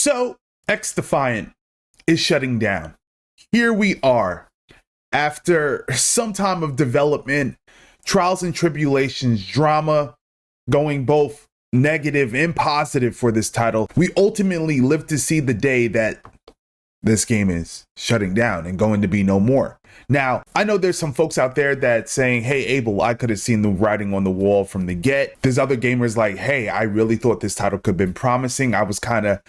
So, XDefiant is shutting down. Here we are, after some time of development, trials and tribulations, drama, going both negative and positive for this title. We ultimately live to see the day that this game is shutting down and going to be no more. Now, I know there's some folks out there that saying, hey, Abel, I could have seen the writing on the wall from the get. There's other gamers like, hey, I really thought this title could have been promising. I was kind of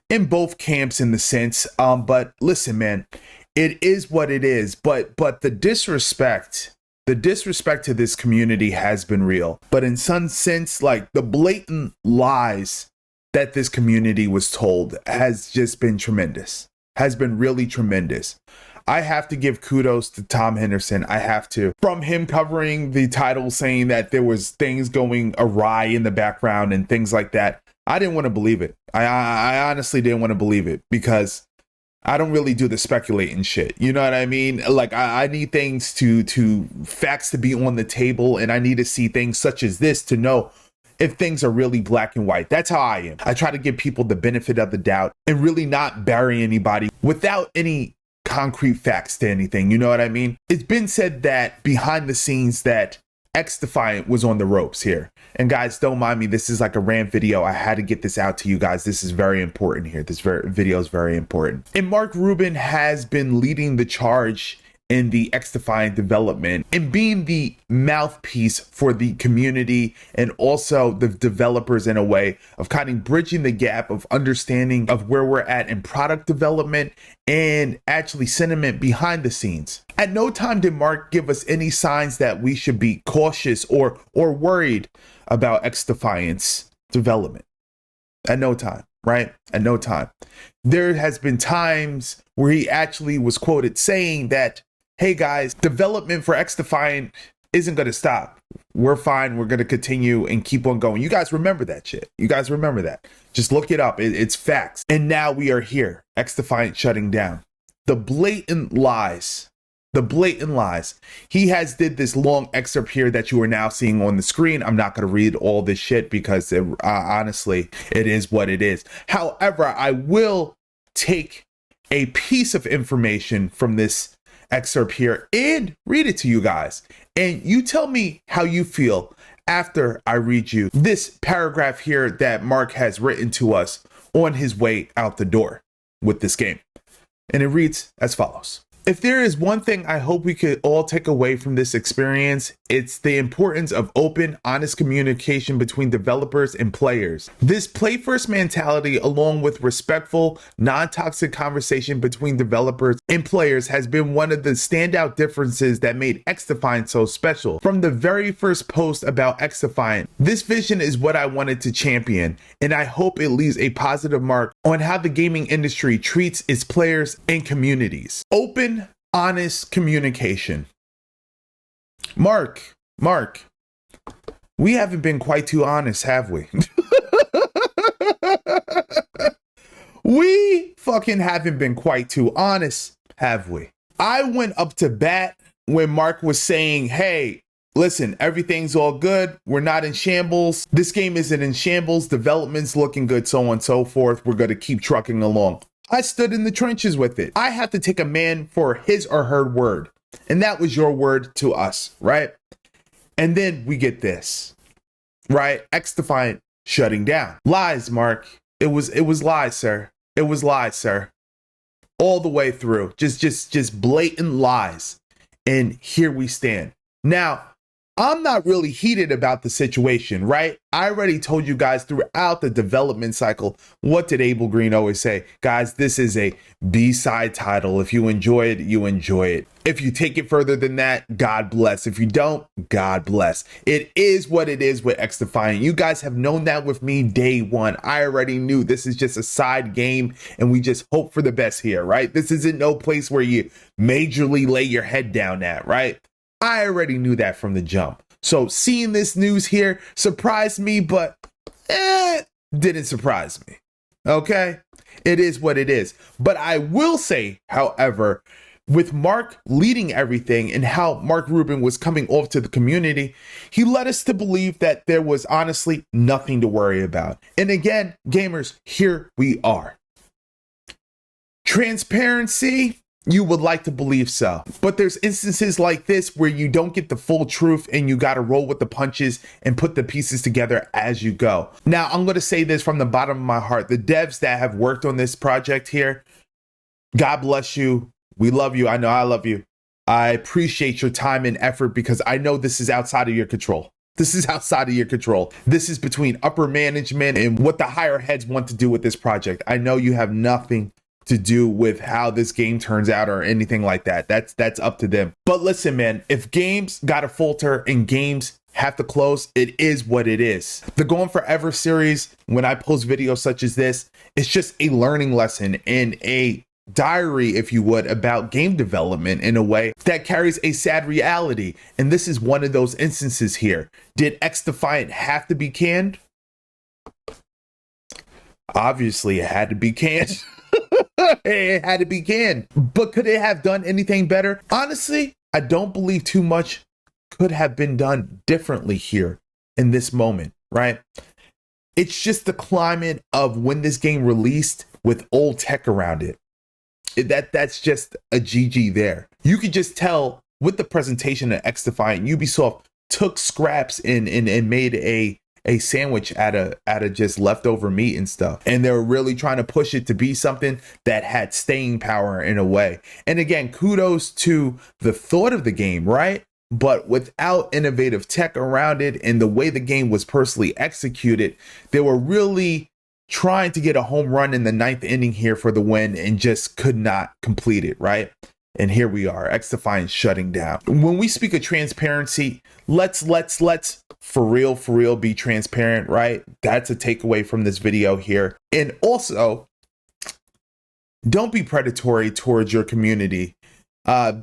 in both camps in the sense, but listen, man, it is what it is. But the disrespect to this community has been real. But in some sense, like the blatant lies that this community was told has just been tremendous, has been really tremendous. I have to give kudos to Tom Henderson. I have to, from him covering the title, saying that there was things going awry in the background and things like that. I didn't want to believe it. I honestly didn't want to believe it because I don't really do the speculating shit. You know what I mean? Like I need things to facts to be on the table, and I need to see things such as this to know if things are really black and white. That's how I am. I try to give people the benefit of the doubt and really not bury anybody without any concrete facts to anything. You know what I mean? It's been said that behind the scenes that XDefiant was on the ropes here. And guys, don't mind me. This is like a rant video. I had to get this out to you guys. This is very important here. This video is very important. And Mark Rubin has been leading the charge in the XDefiant development and being the mouthpiece for the community and also the developers in a way of kind of bridging the gap of understanding of where we're at in product development and actually sentiment behind the scenes. At no time did Mark give us any signs that we should be cautious or worried about XDefiant's development. At no time, right? At no time. There has been times where he actually was quoted saying that, hey guys, development for XDefiant isn't going to stop. We're fine. We're going to continue and keep on going. You guys remember that shit. You guys remember that. Just look it up. It's facts. And now we are here. XDefiant shutting down. The blatant lies. The blatant lies. He has did this long excerpt here that you are now seeing on the screen. I'm not going to read all this shit because honestly, it is what it is. However, I will take a piece of information from this excerpt here and read it to you guys. And you tell me how you feel after I read you this paragraph here that Mark has written to us on his way out the door with this game. And it reads as follows. If there is one thing I hope we could all take away from this experience, it's the importance of open, honest communication between developers and players. This play first mentality, along with respectful, non-toxic conversation between developers and players, has been one of the standout differences that made XDefiant so special. From the very first post about XDefiant, this vision is what I wanted to champion, and I hope it leaves a positive mark on how the gaming industry treats its players and communities. Open, honest communication. Mark, we haven't been quite too honest, have we? We fucking haven't been quite too honest, have we? I went up to bat when Mark was saying, hey, listen, everything's all good. We're not in shambles. This game isn't in shambles. Development's looking good, so on and so forth. We're going to keep trucking along. I stood in the trenches with it. I have to take a man for his or her word. And that was your word to us, right? And then we get this, right? XDefiant shutting down. Lies, Mark. It was lies, sir. It was lies, sir. All the way through. Just blatant lies. And here we stand. Now, I'm not really heated about the situation, right? I already told you guys throughout the development cycle, what did Abel Green always say? Guys, this is a B-side title. If you enjoy it, you enjoy it. If you take it further than that, God bless. If you don't, God bless. It is what it is with XDefiant. You guys have known that with me day one. I already knew this is just a side game and we just hope for the best here, right? This isn't no place where you majorly lay your head down at, right? I already knew that from the jump. So seeing this news here surprised me, but didn't surprise me. Okay? It is what it is. But I will say, however, with Mark leading everything and how Mark Rubin was coming off to the community, he led us to believe that there was honestly nothing to worry about. And again, gamers, here we are. Transparency, you would like to believe so. But there's instances like this where you don't get the full truth and you got to roll with the punches and put the pieces together as you go. Now, I'm going to say this from the bottom of my heart. The devs that have worked on this project here, God bless you. We love you. I know I love you. I appreciate your time and effort because I know this is outside of your control. This is outside of your control. This is between upper management and what the higher heads want to do with this project. I know you have nothing to do with how this game turns out or anything like that. That's up to them. But listen, man, if games gotta falter and games have to close, it is what it is. The Gone Forever series, when I post videos such as this, it's just a learning lesson and a diary, if you would, about game development in a way that carries a sad reality. And this is one of those instances here. Did XDefiant have to be canned? Obviously, it had to be canned. It had to be canned. But could it have done anything better? Honestly, I don't believe too much could have been done differently here in this moment, right? It's just the climate of when this game released with old tech around it. That's just a GG there. You could just tell with the presentation of XDefiant, Ubisoft took scraps and made a sandwich out of just leftover meat and stuff. And they were really trying to push it to be something that had staying power in a way. And again, kudos to the thought of the game, right? But without innovative tech around it and the way the game was personally executed, they were really trying to get a home run in the 9th inning here for the win and just could not complete it, right? And here we are, XDefiant shutting down. When we speak of transparency, let's for real be transparent, right? That's a takeaway from this video here. And also, don't be predatory towards your community.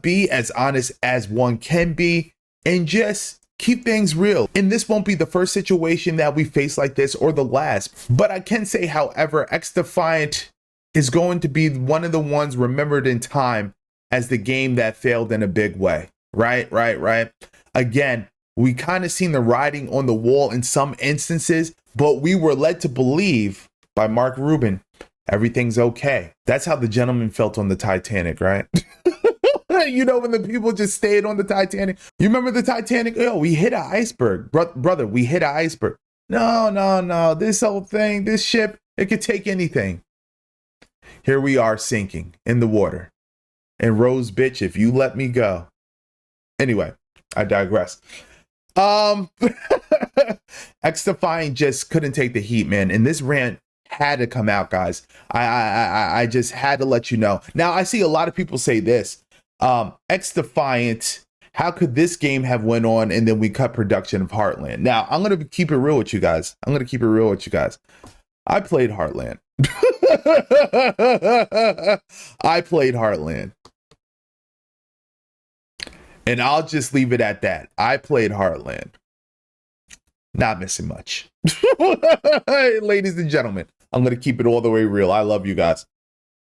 Be as honest as one can be and just keep things real. And this won't be the first situation that we face like this or the last. But I can say, however, XDefiant is going to be one of the ones remembered in time as the game that failed in a big way. Right. Again, we kind of seen the writing on the wall in some instances, but we were led to believe by Mark Rubin, everything's okay. That's how the gentleman felt on the Titanic, right? You know, when the people just stayed on the Titanic. You remember the Titanic? Oh, we hit an iceberg. Brother, we hit an iceberg. No. This whole thing, this ship, it could take anything. Here we are sinking in the water. And Rose, bitch, if you let me go. Anyway, I digress. XDefiant just couldn't take the heat, man. And this rant had to come out, guys. I just had to let you know. Now, I see a lot of people say this. XDefiant, how could this game have went on and then we cut production of Heartland? Now, I'm going to keep it real with you guys. I played Heartland. I played Heartland. And I'll just leave it at that. I played Heartland. Not missing much. Ladies and gentlemen, I'm going to keep it all the way real. I love you guys.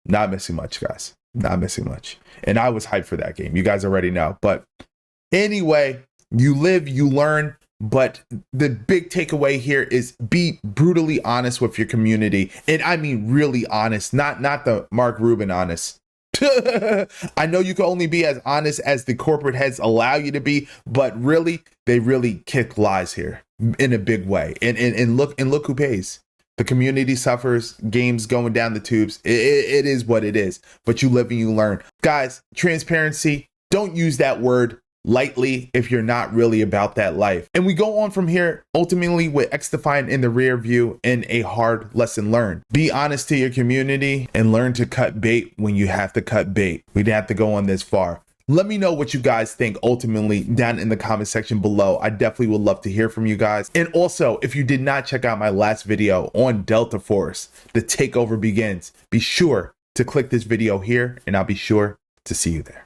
Not missing much, guys. Not missing much. And I was hyped for that game. You guys already know. But anyway, you live, you learn. But the big takeaway here is be brutally honest with your community. And I mean really honest, not the Mark Rubin honest. I know you can only be as honest as the corporate heads allow you to be, but really, they really kick lies here in a big way. And look who pays. The community suffers, games going down the tubes. It is what it is, but you live and you learn. Guys, transparency, don't use that word lightly if you're not really about that life. And we go on from here, ultimately with XDefiant in the rear view and a hard lesson learned. Be honest to your community and learn to cut bait when you have to cut bait. We didn't have to go on this far. Let me know what you guys think ultimately down in the comment section below. I definitely would love to hear from you guys. And also, if you did not check out my last video on Delta Force, the takeover begins, be sure to click this video here and I'll be sure to see you there.